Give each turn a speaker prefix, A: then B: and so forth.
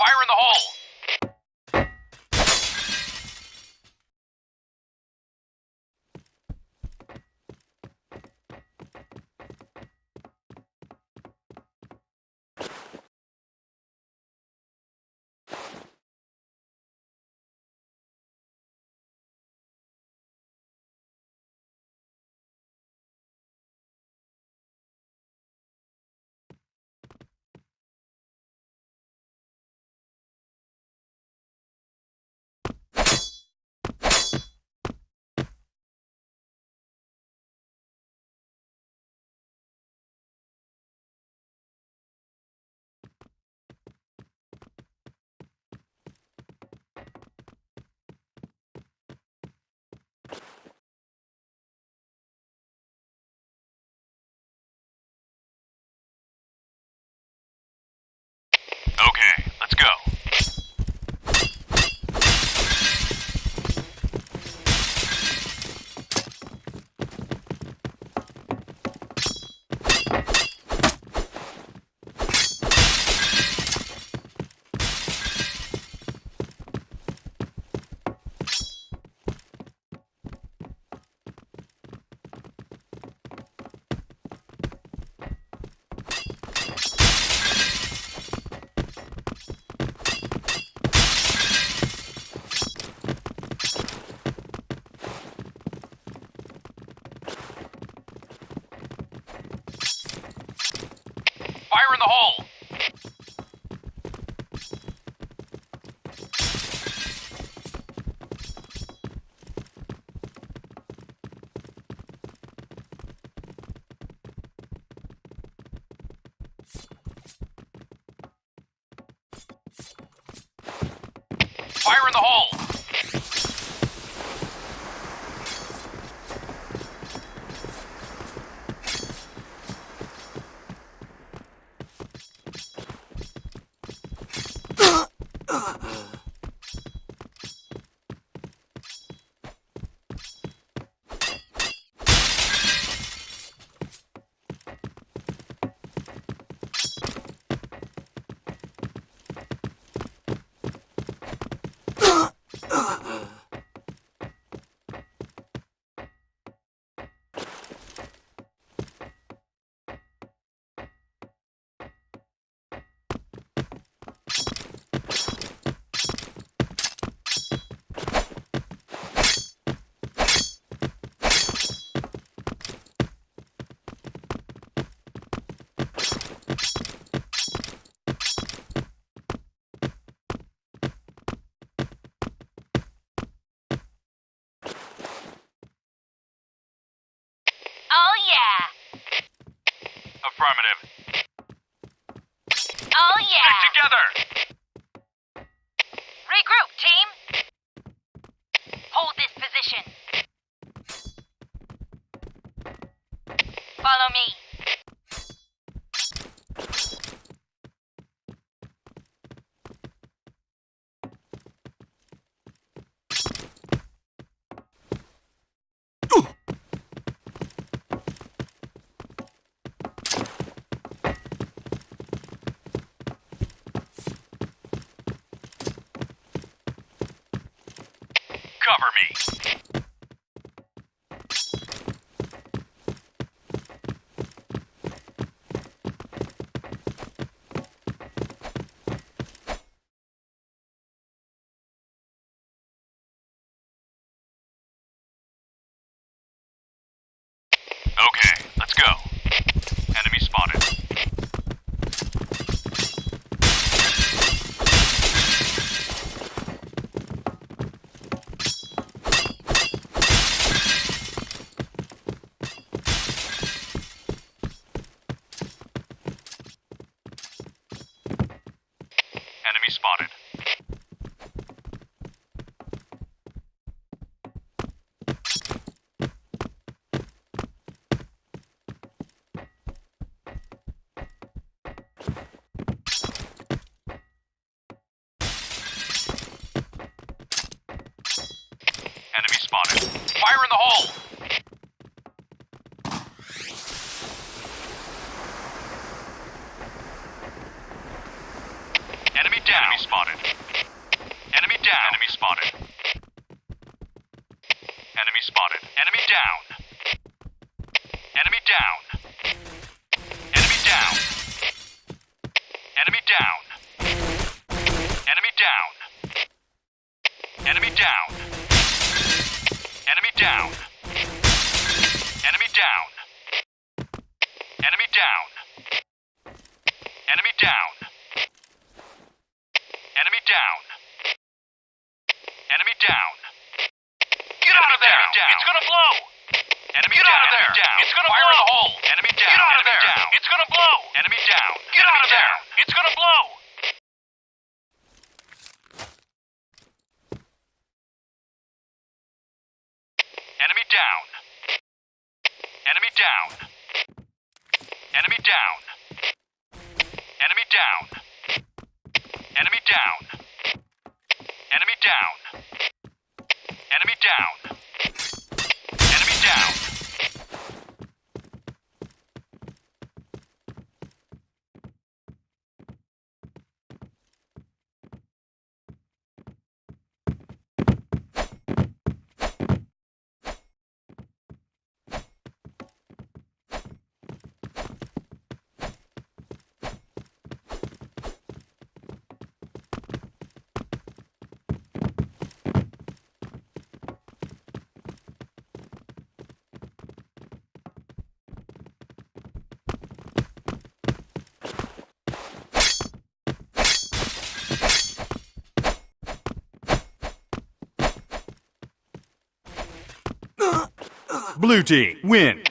A: Fire in the hole! Okay, let's go. Fire in the hole! Fire in the hole!
B: Oh, yeah.
A: Affirmative.
B: Oh, yeah.
A: Stick together!
B: Regroup, team. Hold this position. Follow me.
A: Cover me. Okay, let's go. Enemy spotted. Enemy spotted. Enemy spotted. Fire in the hole! Enemy down. Enemy spotted. Enemy down. Enemy spotted. Enemy spotted. Enemy down. Enemy down. Enemy down. Enemy down. Enemy down. Enemy down. Enemy down. Enemy down. Enemy down. Enemy down. Enemy down. Enemy down. Get out of there! It's gonna blow! Enemy
C: Get
A: down.
C: out of there!
A: Enemy down.
C: It's gonna
A: Fire
C: blow!
A: in the hole! Enemy down.
C: Get out of
A: Enemy
C: there!
A: down.
C: It's gonna blow!
A: Enemy down.
C: Get
A: Enemy
C: out of there!
A: down.
C: It's gonna blow!
A: Enemy down. Enemy down. Enemy down. Enemy down. Enemy down. Enemy down. Enemy down. Enemy down.
D: Blue team, win.